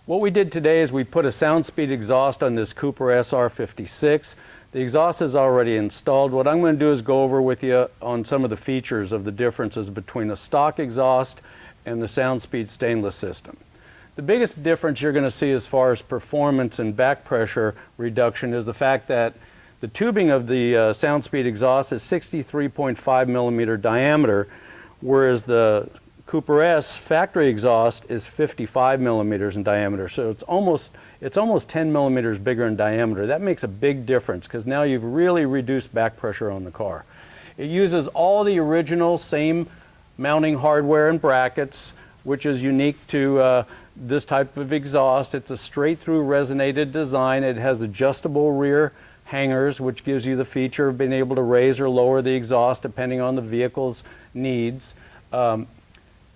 What we did today is we put a SoundSpeed exhaust on this Cooper SR56. The exhaust is already installed. What I'm going to do is go over with you on some of the features of the differences between a stock exhaust and the SoundSpeed stainless system. The biggest difference you're going to see as far as performance and back pressure reduction is the fact that the tubing of the SoundSpeed exhaust is 63.5 millimeter diameter, whereas the Cooper S factory exhaust is 55 millimeters in diameter, so it's almost 10 millimeters bigger in diameter. That makes a big difference because now you've really reduced back pressure on the car. It uses all the original same mounting hardware and brackets, which is unique to this type of exhaust. It's a straight through resonated design. It has adjustable rear hangers, which gives you the feature of being able to raise or lower the exhaust depending on the vehicle's needs.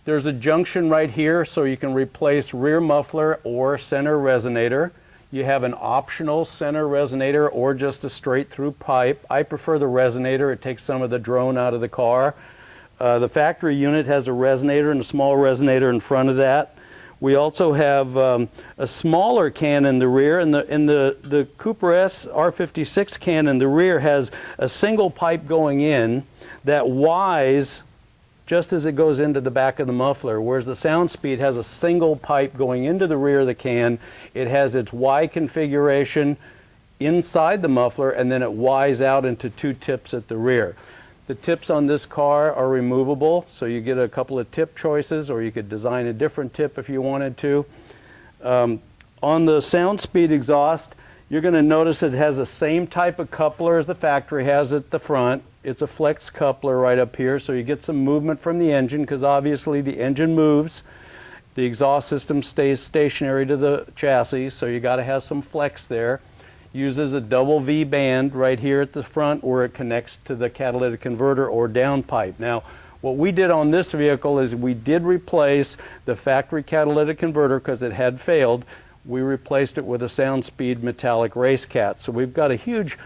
There's a junction right here so you can replace rear muffler or center resonator. You have an optional center resonator or just a straight through pipe. I prefer the resonator. It takes some of the drone out of the car. The factory unit has a resonator and a small resonator in front of that. We also have a smaller can in the rear, and the Cooper S R56 can in the rear has a single pipe going in that Y's just as it goes into the back of the muffler, whereas the SoundSpeed has a single pipe going into the rear of the can. It has its Y configuration inside the muffler, and then it Y's out into two tips at the rear. The tips on this car are removable, so you get a couple of tip choices, or you could design a different tip if you wanted to. On the SoundSpeed exhaust, you're going to notice it has the same type of coupler as the factory has at the front. It's a flex coupler right up here, so you get some movement from the engine because obviously the engine moves. The exhaust system stays stationary to the chassis, so you got to have some flex there. Uses a double V band right here at the front where it connects to the catalytic converter or downpipe. Now, what we did on this vehicle is we did replace the factory catalytic converter because it had failed. We replaced it with a SoundSpeed metallic race cat. So we've got a huge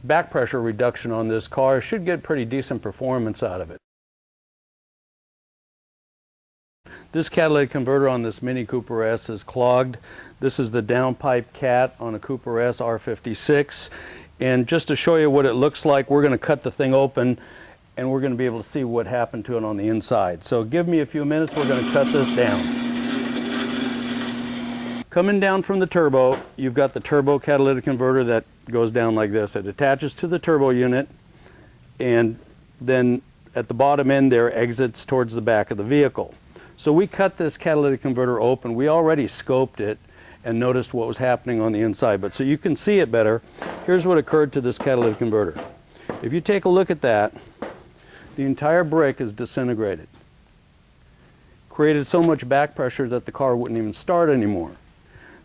back pressure reduction on this car. Should get pretty decent performance out of it. This catalytic converter on this Mini Cooper S is clogged. This is the downpipe cat on a Cooper S R56. And just to show you what it looks like, we're going to cut the thing open and we're going to be able to see what happened to it on the inside. So give me a few minutes, we're going to cut this down. Coming down from the turbo, you've got the turbo catalytic converter that goes down like this. It attaches to the turbo unit, and then at the bottom end there exits towards the back of the vehicle. So we cut this catalytic converter open. We already scoped it and noticed what was happening on the inside, but so you can see it better, here's what occurred to this catalytic converter. If you take a look at that, the entire brick is disintegrated. Created so much back pressure that the car wouldn't even start anymore.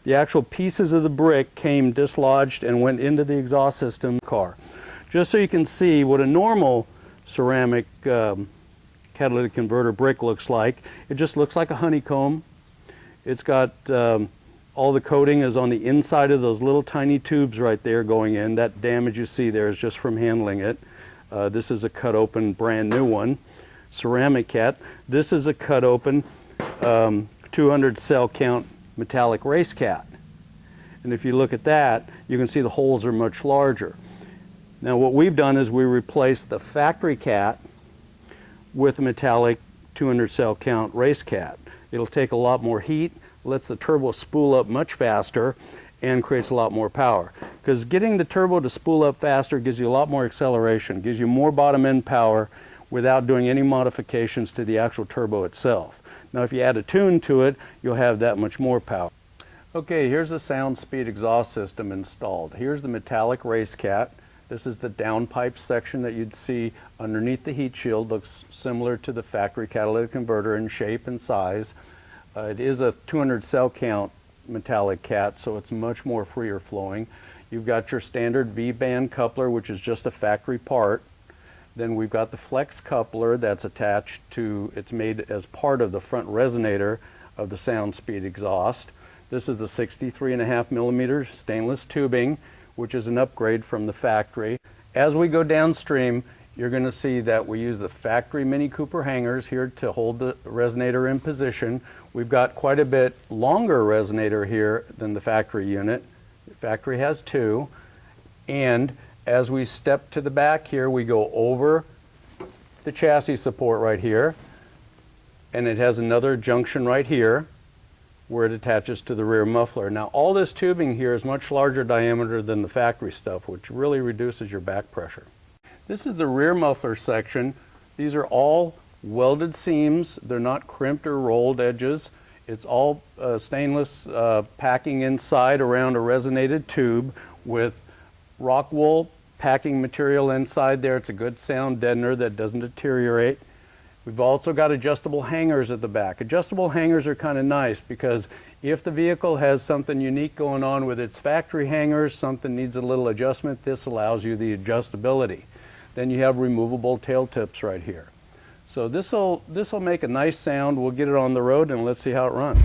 The actual pieces of the brick came dislodged and went into the exhaust system of the car. Just so you can see what a normal ceramic catalytic converter brick looks like. It just looks like a honeycomb. It's got all the coating is on the inside of those little tiny tubes right there going in. That damage you see there is just from handling it. This is a cut open brand new one. Ceramic cat. This is a cut open 200 cell count metallic race cat. And if you look at that, you can see the holes are much larger. Now what we've done is we replaced the factory cat with a metallic 200 cell count race cat. It'll take a lot more heat, lets the turbo spool up much faster, and creates a lot more power. Because getting the turbo to spool up faster gives you a lot more acceleration, gives you more bottom end power without doing any modifications to the actual turbo itself. Now if you add a tune to it, you'll have that much more power. Okay, here's the SoundSpeed exhaust system installed. Here's the metallic race cat. This is the downpipe section that you'd see underneath the heat shield. Looks similar to the factory catalytic converter in shape and size. It is a 200 cell count metallic cat, so it's much more freer flowing. You've got your standard V-band coupler, which is just a factory part. Then we've got the flex coupler that's attached to, it's made as part of the front resonator of the SoundSpeed exhaust. This is the 63.5 millimeter stainless tubing, which is an upgrade from the factory. As we go downstream, you're going to see that we use the factory Mini Cooper hangers here to hold the resonator in position. We've got quite a bit longer resonator here than the factory unit. The factory has 2. And as we step to the back here, we go over the chassis support right here. And it has another junction right here where it attaches to the rear muffler. Now all this tubing here is much larger diameter than the factory stuff, which really reduces your back pressure. This is the rear muffler section. These are all welded seams. They're not crimped or rolled edges. It's all stainless packing inside around a resonated tube with rock wool packing material inside there. It's a good sound deadener that doesn't deteriorate. We've also got adjustable hangers at the back. Adjustable hangers are kind of nice because if the vehicle has something unique going on with its factory hangers, something needs a little adjustment, this allows you the adjustability. Then you have removable tail tips right here. So this'll make a nice sound. We'll get it on the road and let's see how it runs.